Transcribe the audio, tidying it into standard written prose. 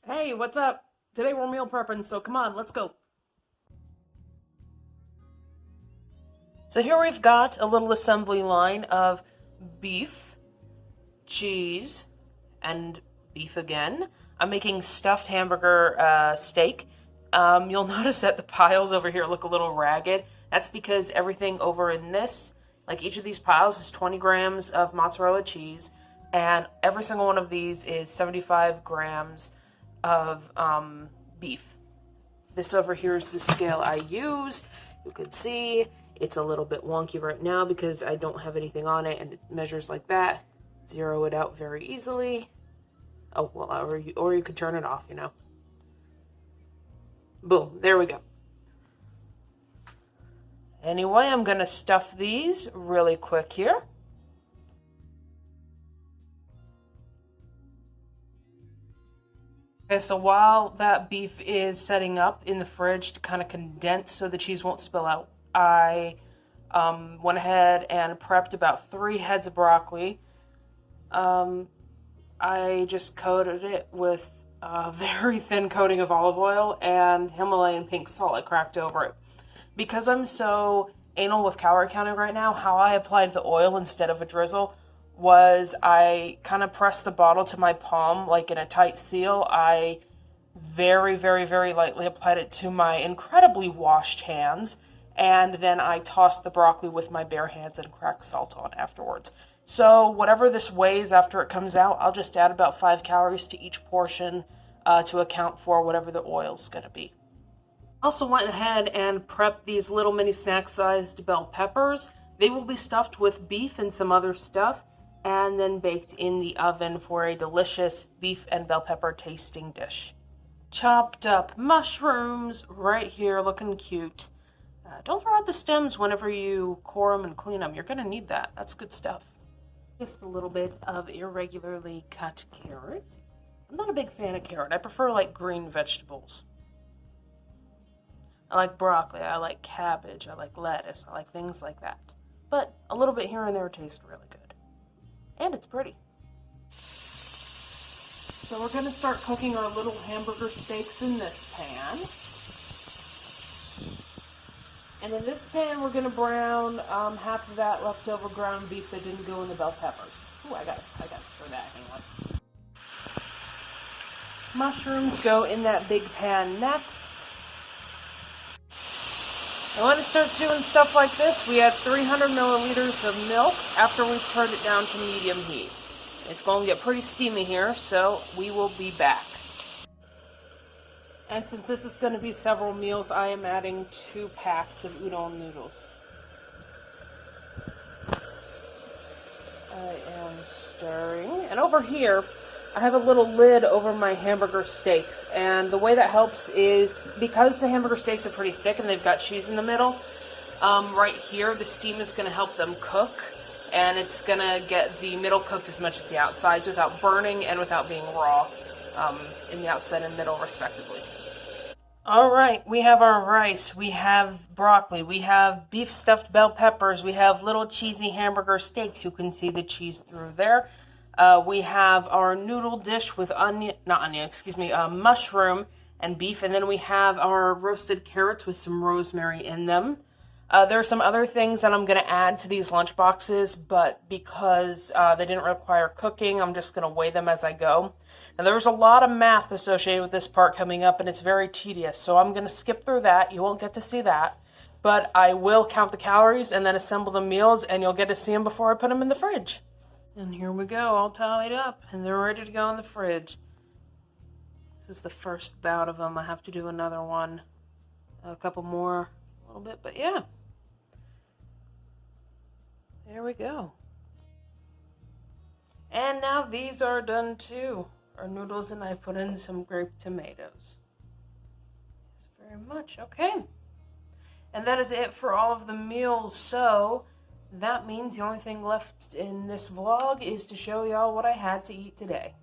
Hey, what's up? Today we're meal prepping, so come on, let's go. So here we've got a little assembly line of beef, cheese, and beef again. I'm making stuffed hamburger steak. You'll notice that the piles over here look a little ragged. That's because everything over in this, like each of these piles, is 20 grams of mozzarella cheese, and every single one of these is 75 grams of beef. This over here is the scale I use. You can see it's a little bit wonky right now because I don't have anything on it and it measures like that. Zero it out very easily. Oh, well, or you could turn it off, you know. Boom, there we go. Anyway, I'm gonna stuff these really quick here. Okay, so while that beef is setting up in the fridge to kind of condense so the cheese won't spill out, I went ahead and prepped about 3 heads of broccoli. I just coated it with a very thin coating of olive oil and Himalayan pink salt I cracked over it. Because I'm so anal with calorie counting right now, how I applied the oil instead of a drizzle was I kind of pressed the bottle to my palm like in a tight seal. I very, very, very lightly applied it to my incredibly washed hands, and then I tossed the broccoli with my bare hands and cracked salt on afterwards. So whatever this weighs after it comes out, I'll just add about 5 calories to each portion to account for whatever the oil's going to be. Also went ahead and prepped these little mini snack-sized bell peppers. They will be stuffed with beef and some other stuff, and then baked in the oven for a delicious beef and bell pepper tasting dish. Chopped up mushrooms right here, looking cute. Don't throw out the stems whenever you core them and clean them. You're going to need that. That's good stuff. Just a little bit of irregularly cut carrot. I'm not a big fan of carrot. I prefer like green vegetables. I like broccoli, I like cabbage, I like lettuce, I like things like that. But a little bit here and there tastes really good. And it's pretty. So we're going to start cooking our little hamburger steaks in this pan. And in this pan, we're going to brown half of that leftover ground beef that didn't go in the bell peppers. Ooh, I gotta stir that. Hang on. Mushrooms go in that big pan next. And when it starts doing stuff like this, we add 300 milliliters of milk after we've turned it down to medium heat. It's going to get pretty steamy here, so we will be back. And since this is going to be several meals, I am adding 2 packs of udon noodles. I am stirring. And over here, I have a little lid over my hamburger steaks, and the way that helps is because the hamburger steaks are pretty thick and they've got cheese in the middle, right here the steam is going to help them cook, and it's going to get the middle cooked as much as the outsides without burning and without being raw in the outside and middle respectively. Alright, we have our rice, we have broccoli, we have beef stuffed bell peppers, we have little cheesy hamburger steaks. You can see the cheese through there. We have our noodle dish with mushroom and beef, and then we have our roasted carrots with some rosemary in them. There are some other things that I'm going to add to these lunch boxes, but because they didn't require cooking, I'm just going to weigh them as I go. Now, there's a lot of math associated with this part coming up, and it's very tedious, so I'm going to skip through that. You won't get to see that, but I will count the calories and then assemble the meals, and you'll get to see them before I put them in the fridge. And here we go, all tallied up, and they're ready to go in the fridge. This is the first bout of them. I have to do another one, a couple more, a little bit, but yeah. There we go. And now these are done too. Our noodles, and I put in some grape tomatoes. Thanks very much. Okay. And that is it for all of the meals, so that means the only thing left in this vlog is to show y'all what I had to eat today.